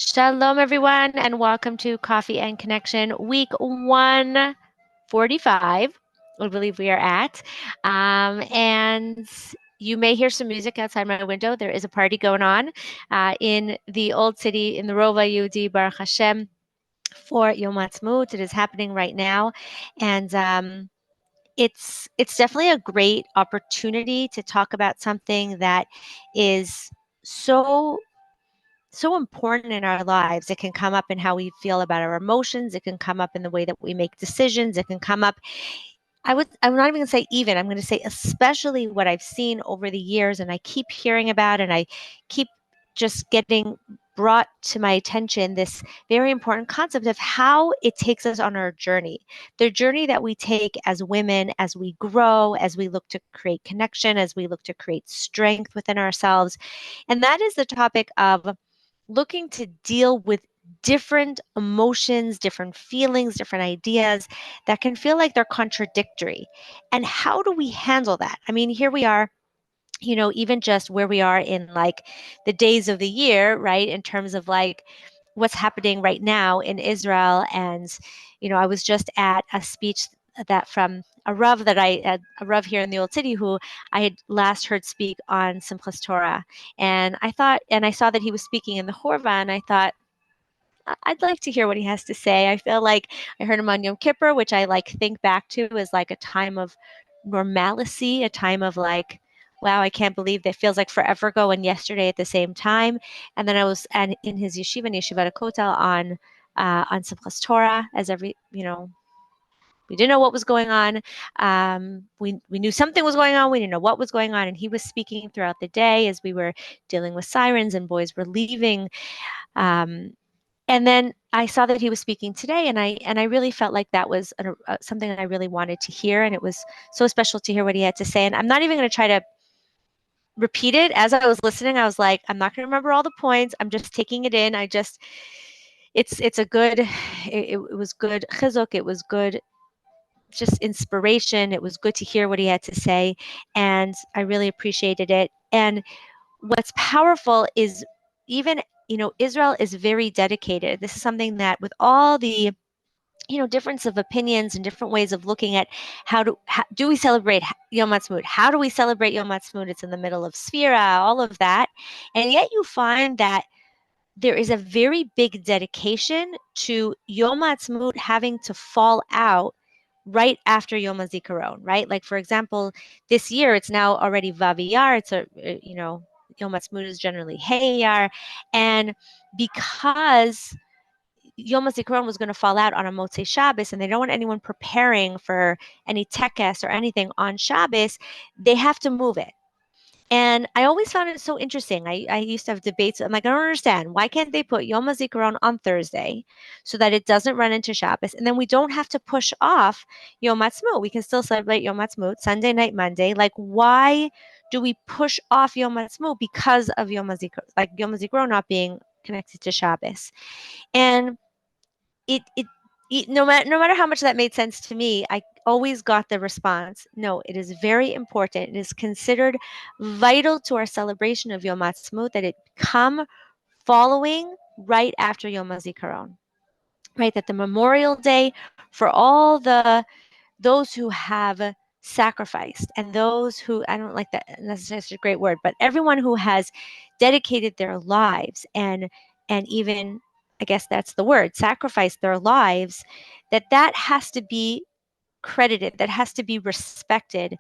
Shalom, everyone, and welcome to Coffee and Connection, week 145, I believe we are at. And you may hear some music outside my window. There is a party going on in the old city, in the Rova Yehudi, Baruch Hashem, for Yom Ha'atzmaut. It is happening right now. And it's definitely a great opportunity to talk about something that is so important in our lives. It can come up in how we feel about our emotions. It can come up in the way that we make decisions. It can come up, I'm not even going to say even, I'm going to say especially what I've seen over the years and I keep hearing about and I keep just getting brought to my attention this very important concept of how it takes us on our journey, the journey that we take as women, as we grow, as we look to create connection, as we look to create strength within ourselves. And that is the topic of looking to deal with different emotions, different feelings, different ideas that can feel like they're contradictory. And how do we handle that? I mean, here we are, even just where we are in like the days of the year, right? In terms of like what's happening right now in Israel. And, I was just at a speech that from a Rav here in the Old City who I had last heard speak on Simchas Torah. And I saw that he was speaking in the Horva, and I thought, I'd like to hear what he has to say. I feel like I heard him on Yom Kippur, which I like think back to as like a time of normalcy, a time of like, wow, I can't believe that feels like forever ago and yesterday at the same time. And then I was in his yeshiva, in Yeshivat Kotel, on Simchas Torah, as we didn't know what was going on. We knew something was going on. We didn't know what was going on. And he was speaking throughout the day as we were dealing with sirens and boys were leaving. And then I saw that he was speaking today, and I really felt like that was something I really wanted to hear, and it was so special to hear what he had to say. And I'm not even going to try to repeat it. As I was listening, I was like, I'm not going to remember all the points. I'm just taking it in. It's a good, it was good chizuk. It was good, just inspiration. It was good to hear what he had to say, and I really appreciated it. And what's powerful is even, Israel is very dedicated. This is something that with all the, difference of opinions and different ways of looking at how do we celebrate Yom Ha'atzmaut? How do we celebrate Yom Ha'atzmaut? It's in the middle of Sphira, all of that. And yet you find that there is a very big dedication to Yom Ha'atzmaut having to fall out right after Yom HaZikaron, right? Like, for example, this year it's now already Vav Iyar. It's Yom Ha'atzmaut is generally Hey Iyar. And because Yom HaZikaron was going to fall out on a Motzei Shabbos, and they don't want anyone preparing for any tekes or anything on Shabbos, they have to move it. And I always found it so interesting. I used to have debates. I'm like, I don't understand. Why can't they put Yom HaZikaron on Thursday so that it doesn't run into Shabbos? And then we don't have to push off Yom Ha'atzmaut. We can still celebrate Yom Ha'atzmaut Sunday night, Monday. Like, why do we push off Yom Ha'atzmaut because of Yom HaZikaron, like Yom HaZikaron not being connected to Shabbos? And no matter how much that made sense to me, I always got the response, no, it is very important. It is considered vital to our celebration of Yom Ha'atzmaut that it come following right after Yom HaZikaron, right? That the Memorial Day for all those who have sacrificed and those who, I don't like that necessarily a great word, but everyone who has dedicated their lives and even, I guess that's the word, sacrificed their lives, that has to be credited, that has to be respected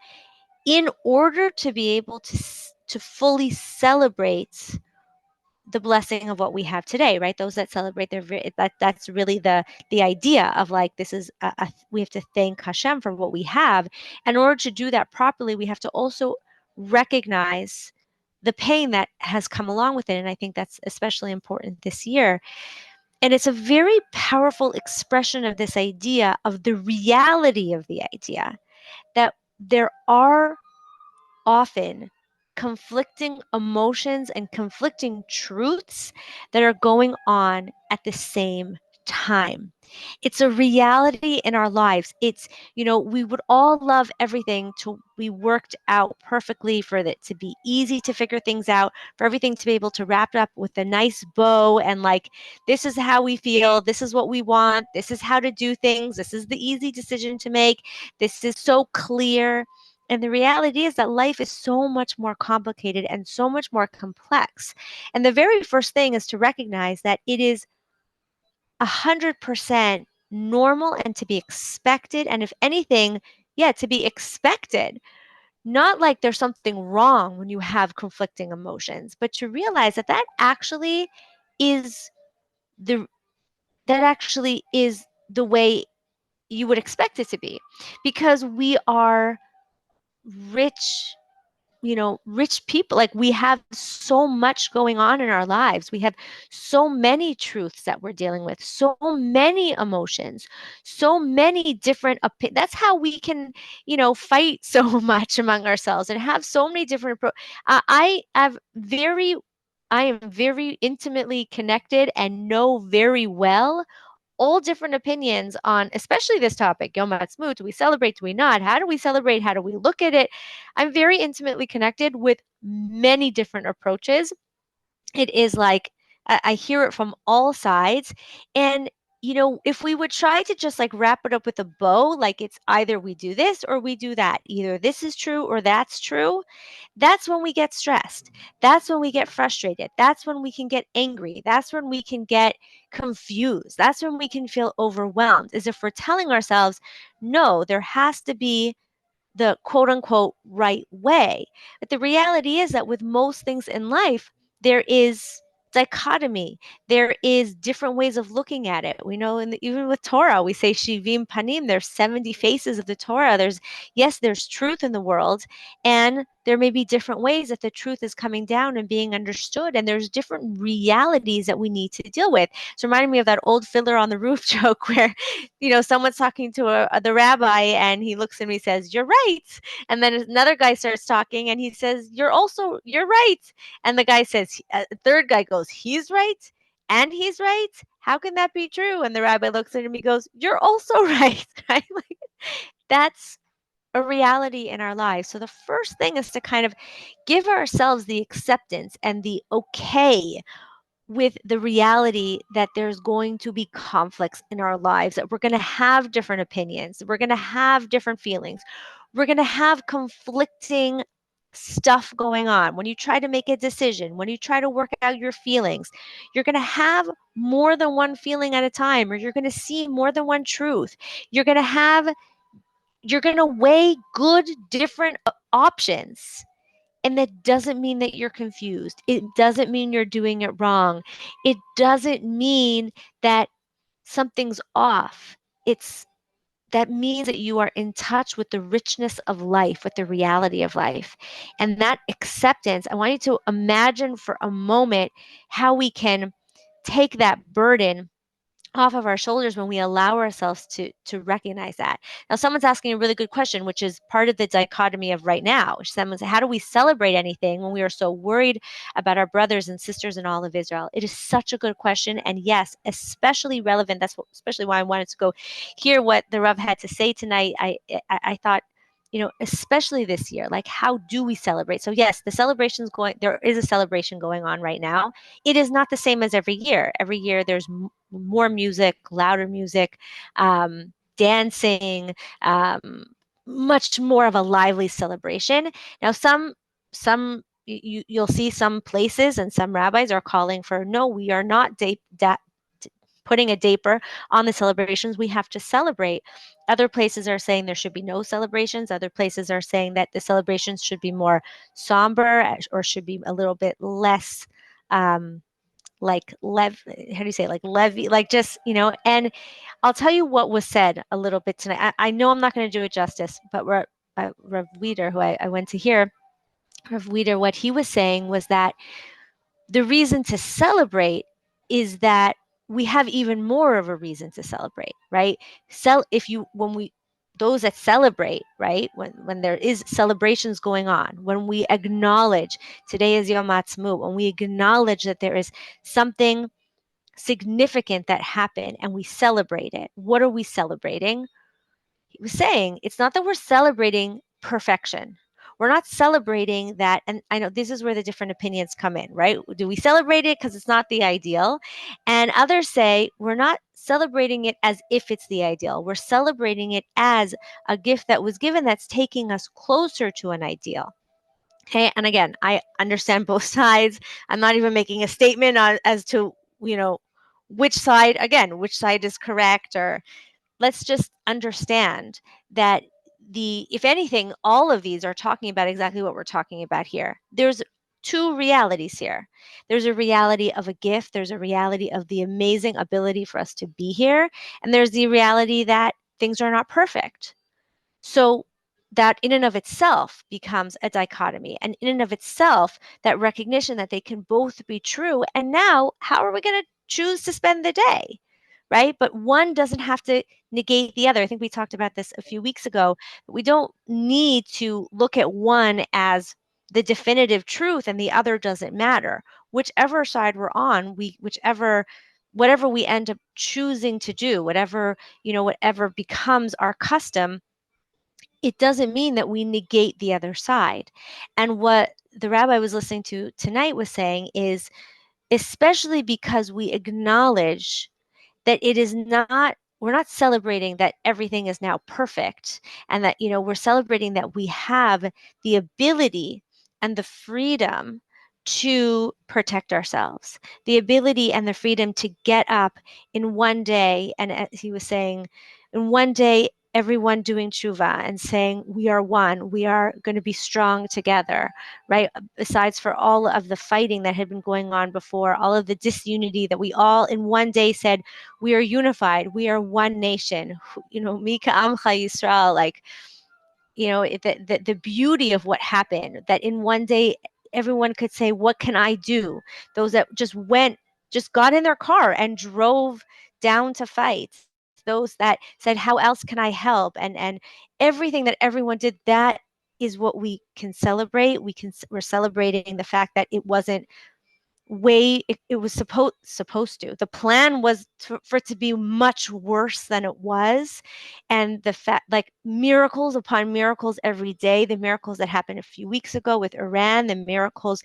in order to be able to fully celebrate the blessing of what we have today, right? Those that celebrate that's really the idea of like, this is we have to thank Hashem for what we have. In order to do that properly, we have to also recognize the pain that has come along with it. And I think that's especially important this year. And it's a very powerful expression of this idea of the reality of the idea that there are often conflicting emotions and conflicting truths that are going on at the same time. It's a reality in our lives. It's, we would all love everything to be worked out perfectly, for it to be easy to figure things out, for everything to be able to wrap up with a nice bow and like, this is how we feel, this is what we want, this is how to do things, this is the easy decision to make, this is so clear. And the reality is that life is so much more complicated and so much more complex. And the very first thing is to recognize that it is 100% normal and to be expected. And if anything, yeah, to be expected. Not like there's something wrong when you have conflicting emotions, but to realize that is the that actually is the way you would expect it to be, because we are rich, rich people. Like, we have so much going on in our lives. We have so many truths that we're dealing with, so many emotions, so many different opinions. That's how we can, fight so much among ourselves and have so many different I am very intimately connected and know very well all different opinions on, especially this topic, Yom Ha'atzmaut. Do we celebrate? Do we not? How do we celebrate? How do we look at it? I'm very intimately connected with many different approaches. It is like, I hear it from all sides. And, if we would try to just like wrap it up with a bow, like it's either we do this or we do that, either this is true or that's true, that's when we get stressed. That's when we get frustrated. That's when we can get angry. That's when we can get confused. That's when we can feel overwhelmed, as if we're telling ourselves, no, there has to be the quote unquote right way. But the reality is that with most things in life, there is dichotomy. There is different ways of looking at it. We know, even with Torah, we say Shivim Panim, there's 70 faces of the Torah. There's truth in the world, and there may be different ways that the truth is coming down and being understood, and there's different realities that we need to deal with. It's reminding me of that old Fiddler on the Roof joke where, someone's talking to the rabbi, and he looks at me and says, "You're right." And then another guy starts talking and he says, "You're right." And the guy says, third guy goes, "He's right and he's right. How can that be true?" And the rabbi looks at him, he goes, "You're also right." Right? Like, that's a reality in our lives. So the first thing is to kind of give ourselves the acceptance and the okay with the reality that there's going to be conflicts in our lives, that we're going to have different opinions, we're going to have different feelings, we're going to have conflicting stuff going on. When you try to make a decision, when you try to work out your feelings, you're going to have more than one feeling at a time, or you're going to see more than one truth. You're going to weigh good different options. And that doesn't mean that you're confused. It doesn't mean you're doing it wrong. It doesn't mean that something's off. That means that you are in touch with the richness of life, with the reality of life. And that acceptance, I want you to imagine for a moment how we can take that burden off of our shoulders when we allow ourselves to recognize that. Now, someone's asking a really good question, which is part of the dichotomy of right now. Someone's, how do we celebrate anything when we are so worried about our brothers and sisters in all of Israel? It is such a good question, and yes, especially relevant. Especially why I wanted to go hear what the Rav had to say tonight. I thought, especially this year, like, how do we celebrate? So yes, there is a celebration going on right now. It is not the same as every year. Every year there's more music, louder music, dancing, much more of a lively celebration. Now, you'll see some places and some rabbis are calling for, no, we are not putting a daper on the celebrations. We have to celebrate. Other places are saying there should be no celebrations. Other places are saying that the celebrations should be more somber, or should be a little bit less, like how do you say, like levy, like, just, and I'll tell you what was said a little bit tonight. I know I'm not going to do it justice, but Rav Weider, who I went to hear, Rav Weider, what he was saying was that the reason to celebrate is that we have even more of a reason to celebrate, right? When we, those that celebrate, right? When there is celebrations going on, when we acknowledge today is Yom Ha'atzmaut, when we acknowledge that there is something significant that happened and we celebrate it. What are we celebrating? He was saying it's not that we're celebrating perfection. We're not celebrating that. And I know this is where the different opinions come in, right? Do we celebrate it because it's not the ideal? And others say we're not celebrating it as if it's the ideal. We're celebrating it as a gift that was given that's taking us closer to an ideal. Okay. And again, I understand both sides. I'm not even making a statement as to, which side, again, which side is correct, or let's just understand that if anything, all of these are talking about exactly what we're talking about here. There's two realities here. There's a reality of a gift. There's a reality of the amazing ability for us to be here. And there's the reality that things are not perfect. So that in and of itself becomes a dichotomy. And in and of itself, that recognition that they can both be true. And now, how are we going to choose to spend the day? Right? But one doesn't have to negate the other. I think we talked about this a few weeks ago. We don't need to look at one as the definitive truth and the other doesn't matter. Whichever side we're on, whatever we end up choosing to do, whatever becomes our custom, it doesn't mean that we negate the other side. And what the rabbi was listening to tonight was saying is, especially because we acknowledge that we're not celebrating that everything is now perfect, and that, we're celebrating that we have the ability and the freedom to protect ourselves, the ability and the freedom to get up in one day. And as he was saying, in one day, everyone doing tshuva and saying, we are one, we are going to be strong together, right? Besides for all of the fighting that had been going on before, all of the disunity, that we all in one day said, we are unified, we are one nation, Mika Amcha Yisrael, like, the beauty of what happened, that in one day, everyone could say, what can I do? Those that just got in their car and drove down to fight. Those that said, how else can I help? And everything that everyone did, that is what we can celebrate. We're celebrating the fact that it wasn't it was supposed to. The plan was for it to be much worse than it was. And the fact, like, miracles upon miracles every day, the miracles that happened a few weeks ago with Iran, the miracles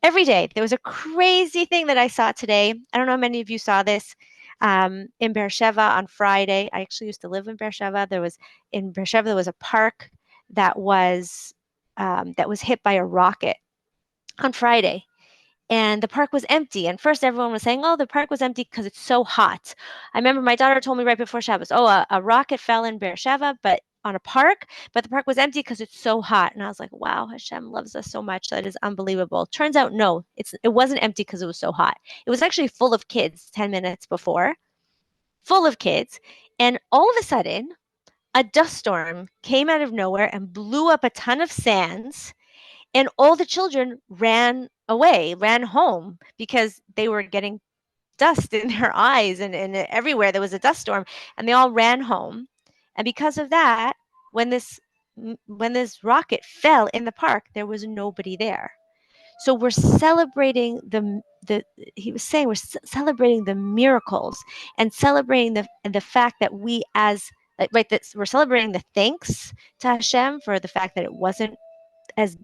every day. There was a crazy thing that I saw today. I don't know how many of you saw this. In Beersheba on Friday. I actually used to live in Beersheba. In Beersheba, there was a park that was hit by a rocket on Friday. And the park was empty. And first, everyone was saying, oh, the park was empty because it's so hot. I remember my daughter told me right before Shabbos, oh, a rocket fell in Beersheba, but on a park, but the park was empty because it's so hot. And I was like, wow, Hashem loves us so much. That is unbelievable. Turns out, no, it wasn't empty because it was so hot. It was actually full of kids 10 minutes before, full of kids. And all of a sudden, a dust storm came out of nowhere and blew up a ton of sands. And all the children ran away, ran home, because they were getting dust in their eyes, and everywhere there was a dust storm, and they all ran home. And because of that, when this rocket fell in the park, there was nobody there. So we're celebrating he was saying we're celebrating the miracles, and celebrating the fact that we're celebrating the thanks to Hashem for the fact that it wasn't as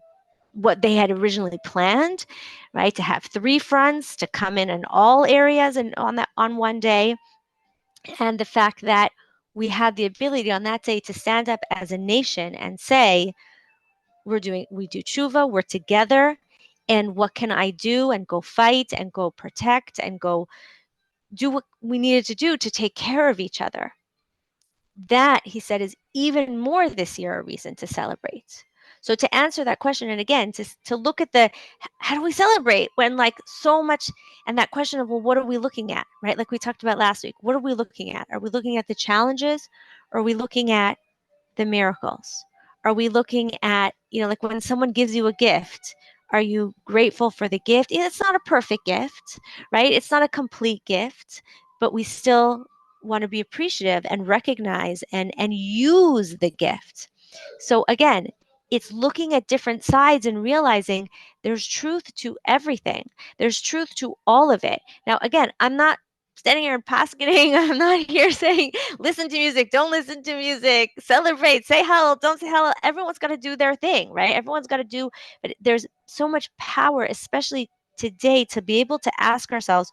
what they had originally planned, right? To have 3 fronts to come in all areas and on one day. And the fact that we had the ability on that day to stand up as a nation and say, we do tshuva, we're together, and what can I do? And go fight and go protect and go do what we needed to do to take care of each other. That, he said, is even more this year a reason to celebrate. So to answer that question, and again, to look at how do we celebrate when, like, so much, and that question of, well, what are we looking at, right? Like we talked about last week, what are we looking at? Are we looking at the challenges, or are we looking at the miracles? Are we looking at, like when someone gives you a gift, are you grateful for the gift? It's not a perfect gift, right? It's not a complete gift, but we still want to be appreciative and recognize and use the gift. So again, it's looking at different sides and realizing there's truth to everything. There's truth to all of it. Now, again, I'm not standing here and posketing. I'm not here saying listen to music, don't listen to music, celebrate, say hello, don't say hello. Everyone's got to do their thing, right? Everyone's got to do, but there's so much power, especially today, to be able to ask ourselves,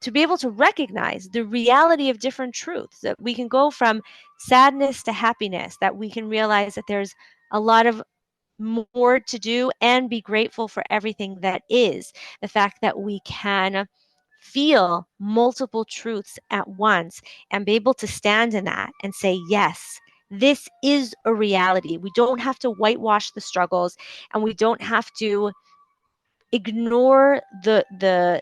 to be able to recognize the reality of different truths, that we can go from sadness to happiness, that we can realize that there's a lot of more to do and be grateful for everything that is. The fact that we can feel multiple truths at once and be able to stand in that and say, yes, this is a reality. We don't have to whitewash the struggles, and we don't have to ignore the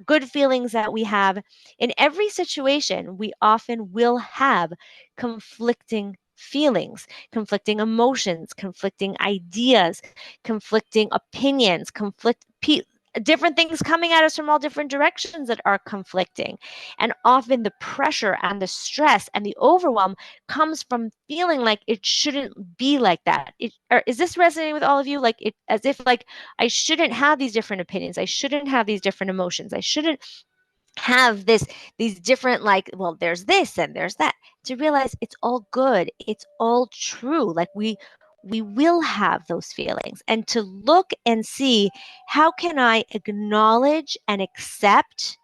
good feelings that we have. In every situation, we often will have conflicting feelings, conflicting emotions, conflicting ideas, conflicting opinions, different things coming at us from all different directions that are conflicting. And often the pressure and the stress and the overwhelm comes from feeling like it shouldn't be like that. Is this resonating with all of you? Like it, as if like I shouldn't have these different opinions. I shouldn't have these different emotions. I shouldn't have these different, like, well, there's this and there's that. To realize it's all good. It's all true. Like we will have those feelings, and to look and see, how can I acknowledge and accept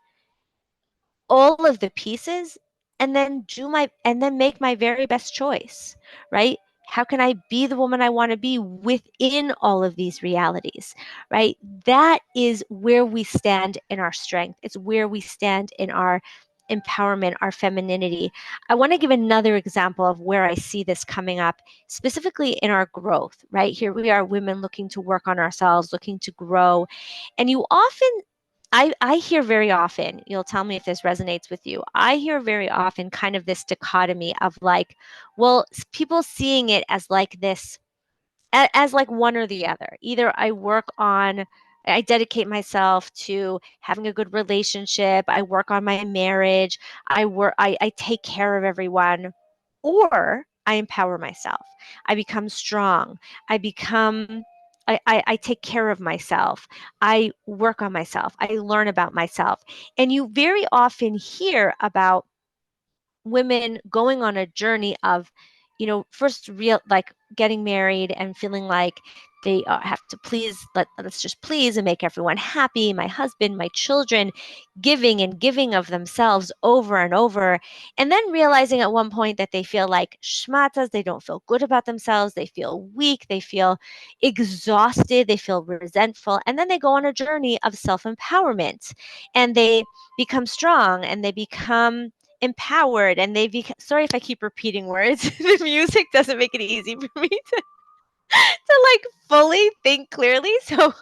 all of the pieces, and then make my very best choice, right? How can I be the woman I want to be within all of these realities, right? That is where we stand in our strength. It's where we stand in our empowerment, our femininity. I want to give another example of where I see this coming up, specifically in our growth, right? Here we are, women looking to work on ourselves, looking to grow. And you often I hear very often, you'll tell me if this resonates with you. I hear very often kind of this dichotomy of like, well, people seeing it as like this, as like one or the other. Either I dedicate myself to having a good relationship, I work on my marriage, I take care of everyone, or I empower myself. I become strong. I become I take care of myself. I work on myself. I learn about myself. And you very often hear about women going on a journey of, first real like getting married and feeling like they have to let's just please and make everyone happy, my husband, my children, giving and giving of themselves over and over, and then realizing at one point that they feel like schmatas, they don't feel good about themselves, they feel weak, they feel exhausted, they feel resentful, and then they go on a journey of self-empowerment, and they become strong, and they become empowered, and sorry if I keep repeating words. The music doesn't make it easy for me to like fully think clearly. So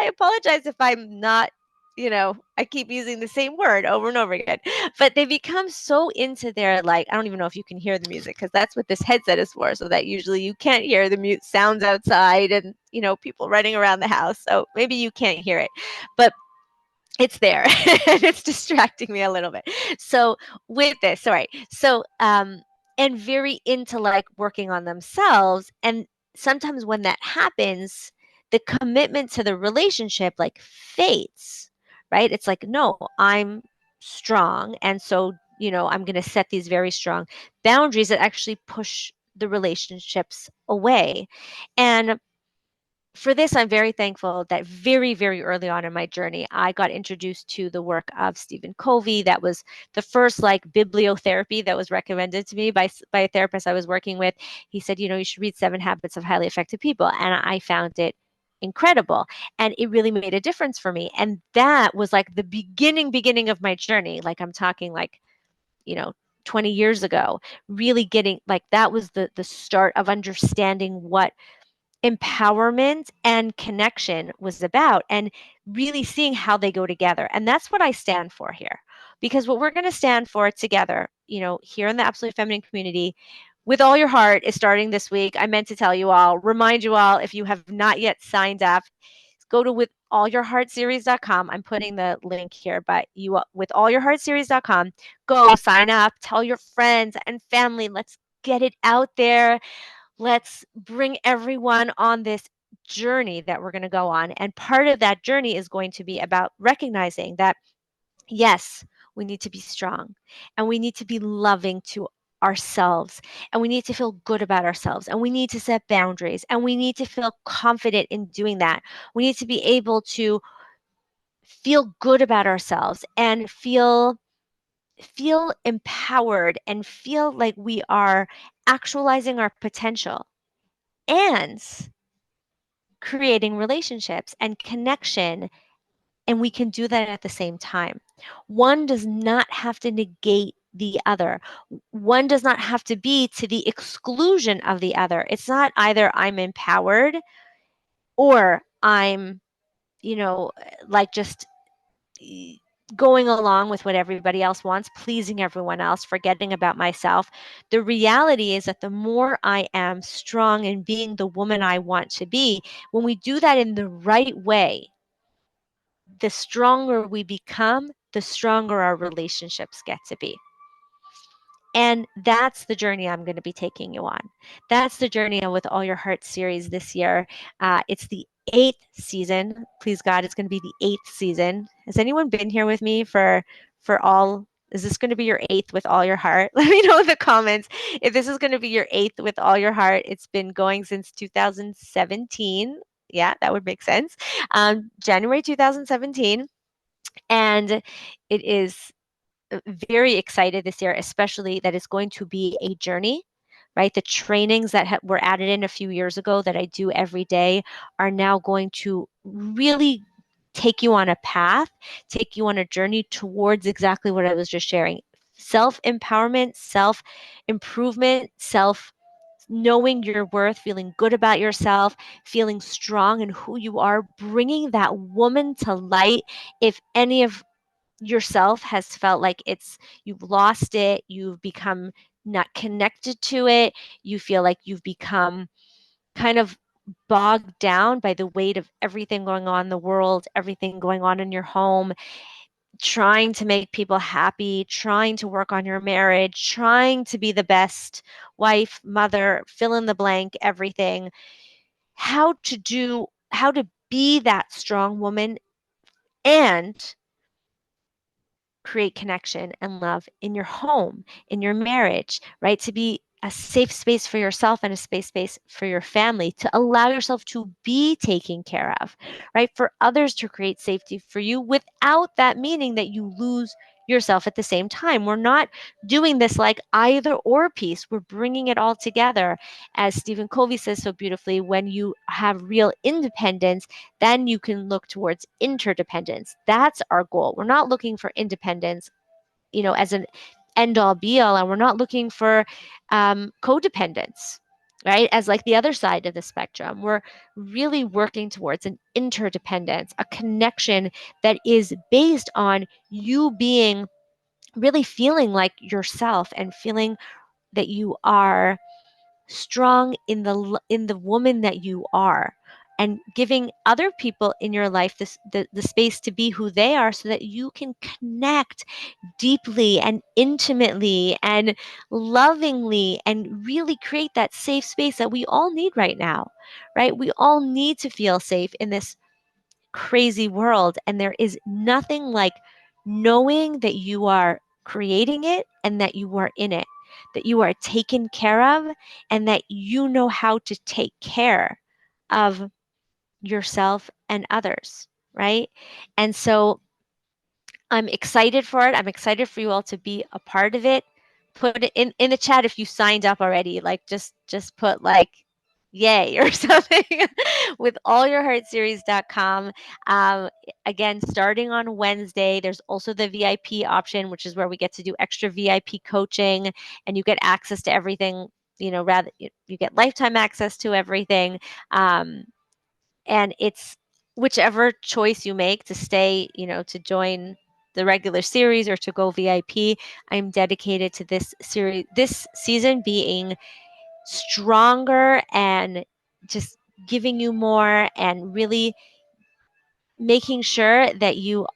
I apologize if I'm not, I keep using the same word over and over again. But they become so into their, like, I don't even know if you can hear the music, because that's what this headset is for. So that usually you can't hear the sounds outside and, people running around the house. So maybe you can't hear it. But it's there and it's distracting me a little bit. So with this, sorry. So and very into like working on themselves. And sometimes when that happens, the commitment to the relationship like fades, right? It's like, no, I'm strong. And so, I'm going to set these very strong boundaries that actually push the relationships away. And for this, I'm very thankful that very, very early on in my journey, I got introduced to the work of Stephen Covey. That was the first like bibliotherapy that was recommended to me by a therapist I was working with. He said, you should read 7 Habits of Highly Effective People. And I found it incredible. And it really made a difference for me. And that was like the beginning of my journey. Like I'm talking like, 20 years ago, really getting like that was the start of understanding what empowerment and connection was about, and really seeing how they go together. And that's what I stand for here, because what we're going to stand for together, here in the Absolutely Feminine community, with all your heart, is starting this week. I meant to tell you all, remind you all, if you have not yet signed up, go to withallyourheartseries.com. I'm putting the link here, but withallyourheartseries.com, go sign up, tell your friends and family. Let's get it out there. Let's bring everyone on this journey that we're going to go on. And part of that journey is going to be about recognizing that Yes, we need to be strong and we need to be loving to ourselves and we need to feel good about ourselves and we need to set boundaries and we need to feel confident in doing that. We need to be able to feel good about ourselves and feel empowered and feel like we are actualizing our potential and creating relationships and connection. And we can do that at the same time. One does not have to negate the other. One does not have to be to the exclusion of the other. It's not either I'm empowered or I'm, like just going along with what everybody else wants, pleasing everyone else, forgetting about myself. The reality is that the more I am strong in being the woman I want to be, when we do that in the right way, the stronger we become, the stronger our relationships get to be. And that's the journey I'm going to be taking you on. That's the journey with All Your Heart series this year. It's the 8th season. Please God, it's going to be the 8th season. Has anyone been here with me for all? Is this going to be your 8th with all your heart? Let me know in the comments if this is going to be your 8th with all your heart. It's been going since 2017. Yeah, that would make sense. January 2017. And it is very excited this year, especially that it's going to be a journey, right? The trainings that were added in a few years ago that I do every day are now going to really take you on a path, take you on a journey towards exactly what I was just sharing. Self-empowerment, self-improvement, knowing your worth, feeling good about yourself, feeling strong in who you are, bringing that woman to light. If any of yourself has felt like you've lost it, you've become not connected to it, you feel like you've become kind of bogged down by the weight of everything going on in the world, everything going on in your home, trying to make people happy, trying to work on your marriage, trying to be the best wife, mother, fill in the blank, everything. How to be that strong woman and create connection and love in your home, in your marriage, right? To be a safe space for yourself and a space for your family, to allow yourself to be taken care of, right? For others to create safety for you without that meaning that you lose yourself at the same time. We're not doing this like either or piece. We're bringing it all together. As Stephen Covey says so beautifully, when you have real independence, then you can look towards interdependence. That's our goal. We're not looking for independence, as an end all be all, and we're not looking for codependence, right? As like the other side of the spectrum. We're really working towards an interdependence, a connection that is based on you being really feeling like yourself and feeling that you are strong in the woman that you are, and giving other people in your life the space to be who they are so that you can connect deeply and intimately and lovingly and really create that safe space that we all need right now, right? We all need to feel safe in this crazy world. And there is nothing like knowing that you are creating it and that you are in it, that you are taken care of, and that you know how to take care of yourself and others, right? And so I'm excited for it. I'm excited for you all to be a part of it. Put it in the chat if you signed up already. Like just put like yay or something with allyourheartseries.com. Again, starting on Wednesday, there's also the VIP option, which is where we get to do extra VIP coaching and you get access to everything, rather you get lifetime access to everything. And it's whichever choice you make to stay, to join the regular series or to go VIP. I'm dedicated to this season being stronger and just giving you more and really making sure that you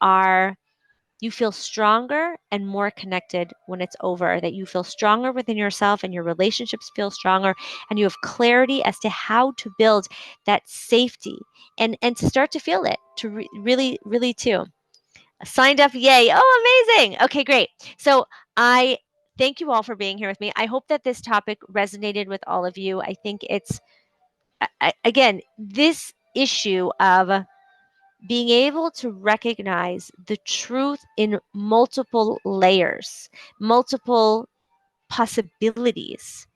feel stronger and more connected when it's over, that you feel stronger within yourself and your relationships feel stronger, and you have clarity as to how to build that safety and to start to feel it, to really, really too. Signed up, yay. Oh, amazing. Okay, great. So I thank you all for being here with me. I hope that this topic resonated with all of you. I think it's, again, this issue of being able to recognize the truth in multiple layers, multiple possibilities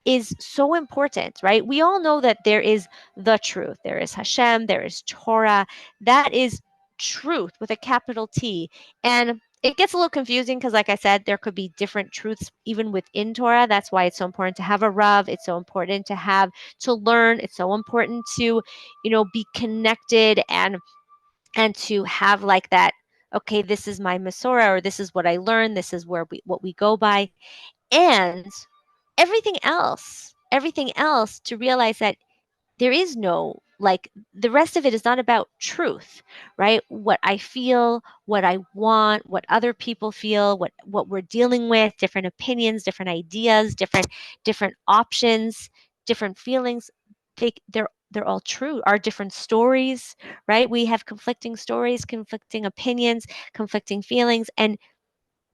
is so important, right? We all know that there is the truth. There is Hashem, there is Torah. That is truth with a capital T. And it gets a little confusing because, like I said, there could be different truths even within Torah. That's why it's so important to have a Rav. It's so important to learn. It's so important to, be connected and to have like that, okay, this is my Masorah, or this is what I learned, this is what we go by. And everything else to realize that there is no, like, the rest of it is not about truth, right? What I feel, what I want, what other people feel, what we're dealing with, different opinions, different ideas, different options, different feelings, they're all true. Our different stories, right? We have conflicting stories, conflicting opinions, conflicting feelings, and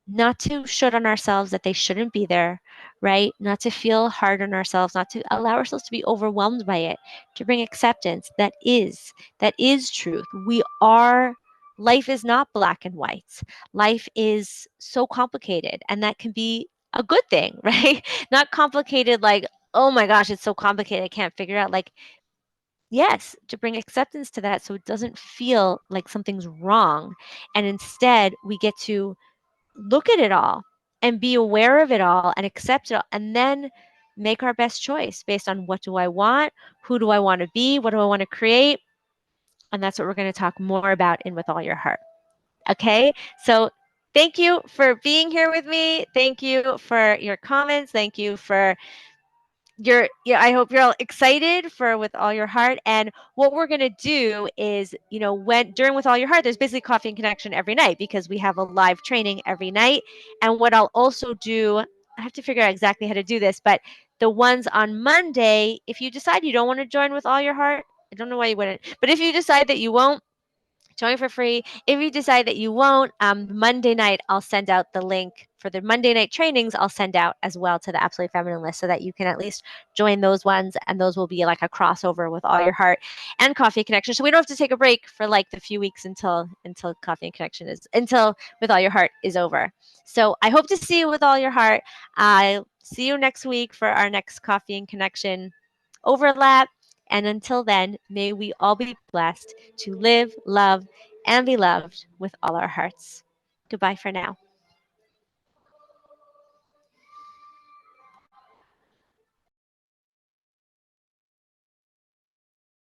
not to shoot on ourselves that they shouldn't be there, right? Not to feel hard on ourselves, not to allow ourselves to be overwhelmed by it, to bring acceptance. That is truth. Life is not black and white. Life is so complicated, and that can be a good thing, right? Not complicated like, oh my gosh, it's so complicated, I can't figure it out. Like, yes, to bring acceptance to that so it doesn't feel like something's wrong. And instead, we get to look at it all and be aware of it all and accept it all, and then make our best choice based on what do I want, who do I want to be, what do I want to create. And that's what we're going to talk more about in With All Your Heart. Okay, so thank you for being here with me. Thank you for your comments. Thank you for I hope you're all excited for With All Your Heart. And what we're going to do is, during With All Your Heart, there's basically Coffee and Connection every night because we have a live training every night. And what I'll also do, I have to figure out exactly how to do this, but the ones on Monday, if you decide you don't want to join With All Your Heart, I don't know why you wouldn't, but if you decide that you won't, join for free. If you decide that you won't, Monday night, I'll send out the link for the Monday night trainings. I'll send out as well to the Absolutely Feminine list so that you can at least join those ones. And those will be like a crossover with All Your Heart and Coffee Connection. So we don't have to take a break for like the few weeks until Coffee and Connection until With All Your Heart is over. So I hope to see you With All Your Heart. I'll see you next week for our next Coffee and Connection overlap. And until then, may we all be blessed to live, love, and be loved with all our hearts. Goodbye for now.